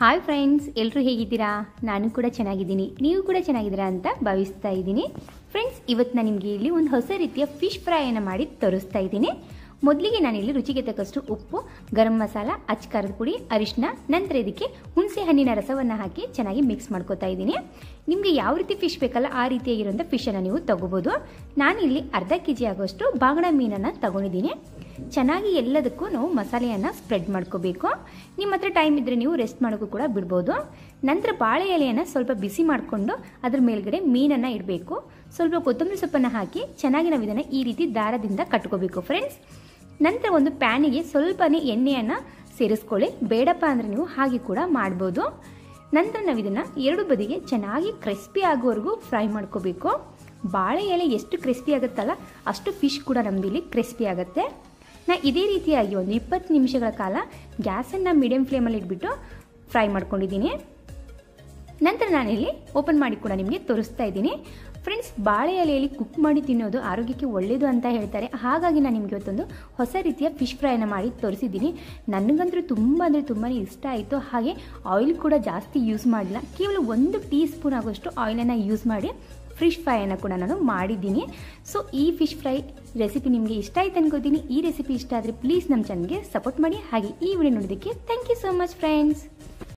Hi friends, ಎಲ್ಲರೂ ಹೇಗಿದ್ದೀರಾ? ನಾನು ಕೂಡ ಚೆನ್ನಾಗಿದ್ದೀನಿ, ನೀವು ಕೂಡ ಚೆನ್ನಾಗಿದ್ದೀರಾ ಅಂತ ಭಾವಿಸ್ತಾ ಇದ್ದೀನಿ. ಫ್ರೆಂಡ್ಸ್, ಇವತ್ತು ನಾನು ನಿಮಗೆ ಇಲ್ಲಿ ಒಂದು ಹೊಸ ರೀತಿಯ ಫಿಶ್ ಫ್ರೈಯನ್ನು ಮಾಡಿ ತೋರಿಸ್ತಾ ಇದ್ದೀನಿ. ಮೊದಲಿಗೆ ನಾನಿಲ್ಲಿ ರುಚಿಗೆ ತಕ್ಕಷ್ಟು ಉಪ್ಪು, ಗರಂ ಮಸಾಲ, ಅಚ್ಕಾರದ ಪುಡಿ, ಅರಿಶಿನ, ನಂತರ ಇದಕ್ಕೆ ಹುಣಸೆ ಹಣ್ಣಿನ ರಸವನ್ನು ಹಾಕಿ ಚೆನ್ನಾಗಿ ಮಿಕ್ಸ್ ಮಾಡ್ಕೋತಾ ಇದ್ದೀನಿ. ನಿಮಗೆ ಯಾವ ರೀತಿ ಫಿಶ್ ಬೇಕಲ್ಲ ಆ ರೀತಿಯಾಗಿರುವಂಥ ಫಿಶನ್ನು ನೀವು ತಗೋಬೋದು. ನಾನಿಲ್ಲಿ ಅರ್ಧ ಕೆಜಿ ಆಗೋಷ್ಟು ಬಾಂಗಡ ಮೀನನ್ನು ತಗೊಂಡಿದ್ದೀನಿ. ಚೆನ್ನಾಗಿ ಎಲ್ಲದಕ್ಕೂ ನಾವು ಮಸಾಲೆಯನ್ನು ಸ್ಪ್ರೆಡ್ ಮಾಡ್ಕೋಬೇಕು. ನಿಮ್ಮ ಹತ್ರ ಟೈಮ್ ಇದ್ದರೆ ನೀವು ರೆಸ್ಟ್ ಮಾಡೋಕ್ಕೂ ಕೂಡ ಬಿಡ್ಬೋದು. ನಂತರ ಬಾಳೆ ಎಲೆಯನ್ನು ಸ್ವಲ್ಪ ಬಿಸಿ ಮಾಡಿಕೊಂಡು ಅದ್ರ ಮೇಲ್ಗಡೆ ಮೀನನ್ನು ಇಡಬೇಕು. ಸ್ವಲ್ಪ ಕೊತ್ತಂಬರಿ ಸೊಪ್ಪನ್ನು ಹಾಕಿ ಚೆನ್ನಾಗಿ ನಾವು ಇದನ್ನು ಈ ರೀತಿ ದಾರದಿಂದ ಕಟ್ಕೋಬೇಕು ಫ್ರೆಂಡ್ಸ್. ನಂತರ ಒಂದು ಪ್ಯಾನಿಗೆ ಸ್ವಲ್ಪನೇ ಎಣ್ಣೆಯನ್ನು ಸೇರಿಸ್ಕೊಳ್ಳಿ. ಬೇಡಪ್ಪ ಅಂದರೆ ನೀವು ಹಾಗೆ ಕೂಡ ಮಾಡ್ಬೋದು. ನಂತರ ನಾವು ಇದನ್ನು ಎರಡು ಬದಿಗೆ ಚೆನ್ನಾಗಿ ಕ್ರಿಸ್ಪಿ ಆಗೋವರೆಗೂ ಫ್ರೈ ಮಾಡ್ಕೋಬೇಕು. ಬಾಳೆ ಎಲೆ ಎಷ್ಟು ಕ್ರಿಸ್ಪಿ ಆಗುತ್ತಲ್ಲ ಅಷ್ಟು ಫಿಶ್ ಕೂಡ ನಮ್ಮದಿಲ್ಲಿ ಕ್ರಿಸ್ಪಿ ಆಗುತ್ತೆ. ನಾನು ಇದೇ ರೀತಿಯಾಗಿ ಒಂದು 20 ನಿಮಿಷಗಳ ಕಾಲ ಗ್ಯಾಸನ್ನು ಮೀಡಿಯಂ ಫ್ಲೇಮಲ್ಲಿ ಇಟ್ಬಿಟ್ಟು ಫ್ರೈ ಮಾಡ್ಕೊಂಡಿದ್ದೀನಿ. ನಂತರ ನಾನಿಲ್ಲಿ ಓಪನ್ ಮಾಡಿ ಕೂಡ ನಿಮಗೆ ತೋರಿಸ್ತಾ ಇದ್ದೀನಿ. ಫ್ರೆಂಡ್ಸ್, ಬಾಳೆ ಎಲೆಯಲ್ಲಿ ಕುಕ್ ಮಾಡಿ ತಿನ್ನೋದು ಆರೋಗ್ಯಕ್ಕೆ ಒಳ್ಳೆಯದು ಅಂತ ಹೇಳ್ತಾರೆ. ಹಾಗಾಗಿ ನಾನು ನಿಮಗೆ ಇವತ್ತೊಂದು ಹೊಸ ರೀತಿಯ ಫಿಶ್ ಫ್ರೈನ ಮಾಡಿ ತೋರಿಸಿದ್ದೀನಿ. ನನಗಂತೂ ತುಂಬ ಇಷ್ಟ ಆಯಿತು. ಹಾಗೆ ಆಯಿಲ್ ಕೂಡ ಜಾಸ್ತಿ ಯೂಸ್ ಮಾಡಿಲ್ಲ, ಕೇವಲ 1 ಟೀ ಸ್ಪೂನ್ ಆಗೋಷ್ಟು ಆಯಿಲನ್ನು ಯೂಸ್ ಮಾಡಿ ಫಿಶ್ ಫ್ರೈಯನ್ನು ಕೂಡ ನಾನು ಮಾಡಿದ್ದೀನಿ. ಸೊ ಈ ಫಿಶ್ ಫ್ರೈ ರೆಸಿಪಿ ನಿಮಗೆ ಇಷ್ಟ ಆಯ್ತು ಅನ್ಕೋತೀನಿ. ಈ ರೆಸಿಪಿ ಇಷ್ಟ ಆದರೆ ಪ್ಲೀಸ್ ನಮ್ಮ ಚಾನಲ್ಗೆ ಸಪೋರ್ಟ್ ಮಾಡಿ. ಹಾಗೆ ಈ ವಿಡಿಯೋ ನೋಡೋದಕ್ಕೆ thank you so much friends.